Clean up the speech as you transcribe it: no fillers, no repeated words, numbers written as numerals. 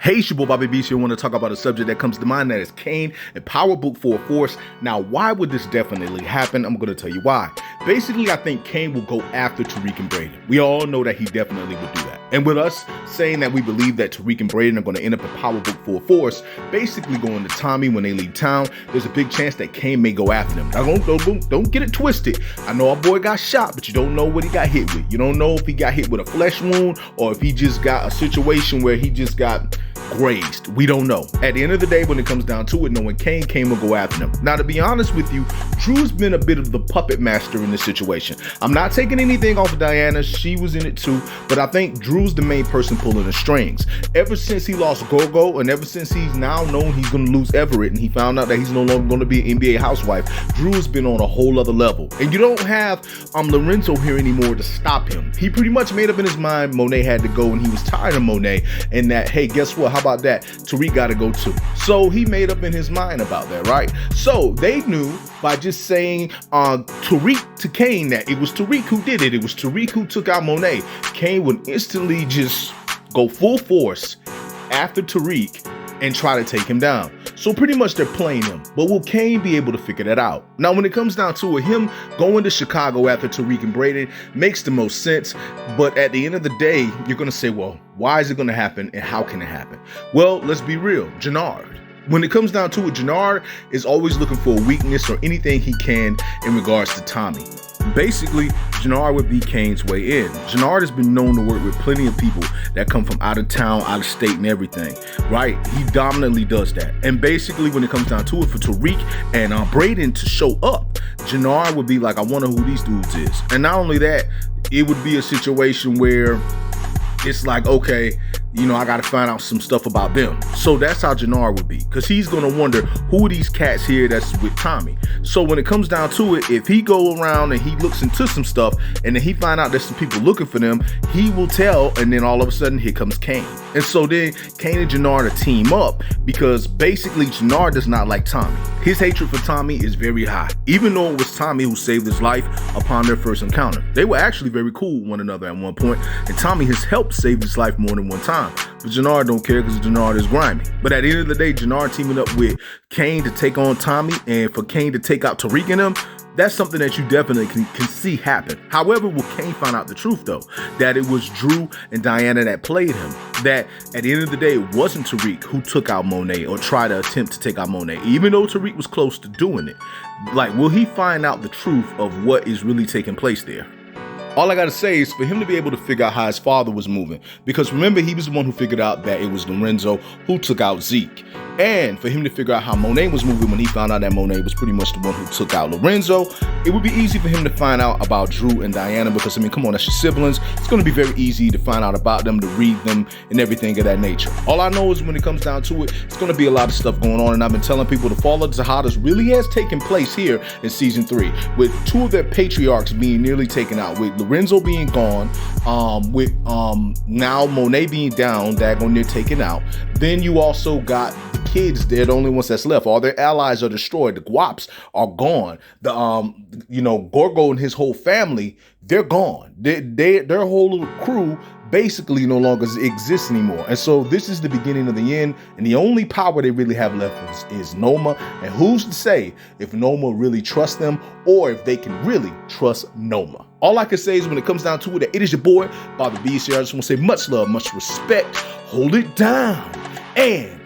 Hey, it's your boy Bobby Beast here. I want to talk about a subject that comes to mind, that is Kane and Power Book Full Force. Now, why would this definitely happen? I'm going to tell you why. Basically, I think Kane will go after Tariq and Brayden. We all know that he definitely would do that. And with us saying that we believe that Tariq and Brayden are going to end up in Power Book Full Force, basically going to Tommy when they leave town, there's a big chance that Kane may go after them. Now, don't get it twisted. I know our boy got shot, but you don't know what he got hit with. You don't know if he got hit with a flesh wound or if he just got a situation where he just got grazed. We don't know. At the end of the day, when it comes down to it, knowing Kane will go after him. Now, to be honest with you, Drew's been a bit of the puppet master in this situation. I'm not taking anything off of Diana. She was in it too, but I think Drew's the main person pulling the strings. Ever since he lost Gogo, and ever since he's now known he's going to lose Everett, and he found out that he's no longer going to be an NBA housewife, Drew's been on a whole other level. And you don't have Lorenzo here anymore to stop him. He pretty much made up in his mind Monet had to go, and he was tired of Monet, and that, hey, guess what? How about that? Tariq got to go too. So he made up in his mind about that, right? So they knew by just saying Tariq to Kane that it was Tariq who did it. It was Tariq who took out Monet. Kane would instantly just go full force after Tariq and try to take him down. So pretty much they're playing him. But will Kane be able to figure that out? Now, when it comes down to it, him going to Chicago after Tariq and Brayden makes the most sense. But at the end of the day, you're going to say, well, why is it going to happen and how can it happen? Well, let's be real. Jannard. When it comes down to it, Jannard is always looking for a weakness or anything he can in regards to Tommy. Basically, Jannard would be Kane's way in. Jannard has been known to work with plenty of people that come from out of town, out of state and everything, right? He dominantly does that. And basically, when it comes down to it, for Tariq and Brayden to show up, Jannard would be like, I wonder who these dudes is. And not only that, it would be a situation where it's like, okay, you know, I got to find out some stuff about them. So that's how Jannard would be, because he's going to wonder who are these cats here that's with Tommy. So when it comes down to it, if he go around and he looks into some stuff and then he find out there's some people looking for them, he will tell, and then all of a sudden here comes Kane. And so then Kane and Jannard are team up, because basically Jannard does not like Tommy. His hatred for Tommy is very high, even though it was Tommy who saved his life upon their first encounter. They were actually very cool with one another at one point, and Tommy has helped save his life more than one time. But Jannard don't care, because Jannard is grimy. But at the end of the day, Jannard teaming up with Kane to take on Tommy and for Kane to take out Tariq and him, that's something that you definitely can see happen. However, will Kane find out the truth, though? That it was Drew and Diana that played him. That at the end of the day, it wasn't Tariq who took out Monet or tried to attempt to take out Monet, even though Tariq was close to doing it. Like, will he find out the truth of what is really taking place there? All I gotta say is for him to be able to figure out how his father was moving. Because remember, he was the one who figured out that it was Lorenzo who took out Zeke. And for him to figure out how Monet was moving when he found out that Monet was pretty much the one who took out Lorenzo, it would be easy for him to find out about Drew and Diana, because, I mean, come on, that's your siblings. It's going to be very easy to find out about them, to read them, and everything of that nature. All I know is when it comes down to it, it's going to be a lot of stuff going on, and I've been telling people the fall of the Tejadas really has taken place here in Season 3, with two of their patriarchs being nearly taken out, with Lorenzo being gone, with now Monet being down, daggone near taken out. Then you also got the kids, they're the only ones that's left. All their allies are destroyed. The Guaps are gone. The Gorgo and his whole family, they're gone. Their whole little crew basically no longer exists anymore. And so this is the beginning of the end, and the only power they really have left is Noma. And who's to say if Noma really trusts them, or if they can really trust Noma? All I can say is when it comes down to it, it is your boy Bobby Beast here. I just want to say much love, much respect. Hold it down, and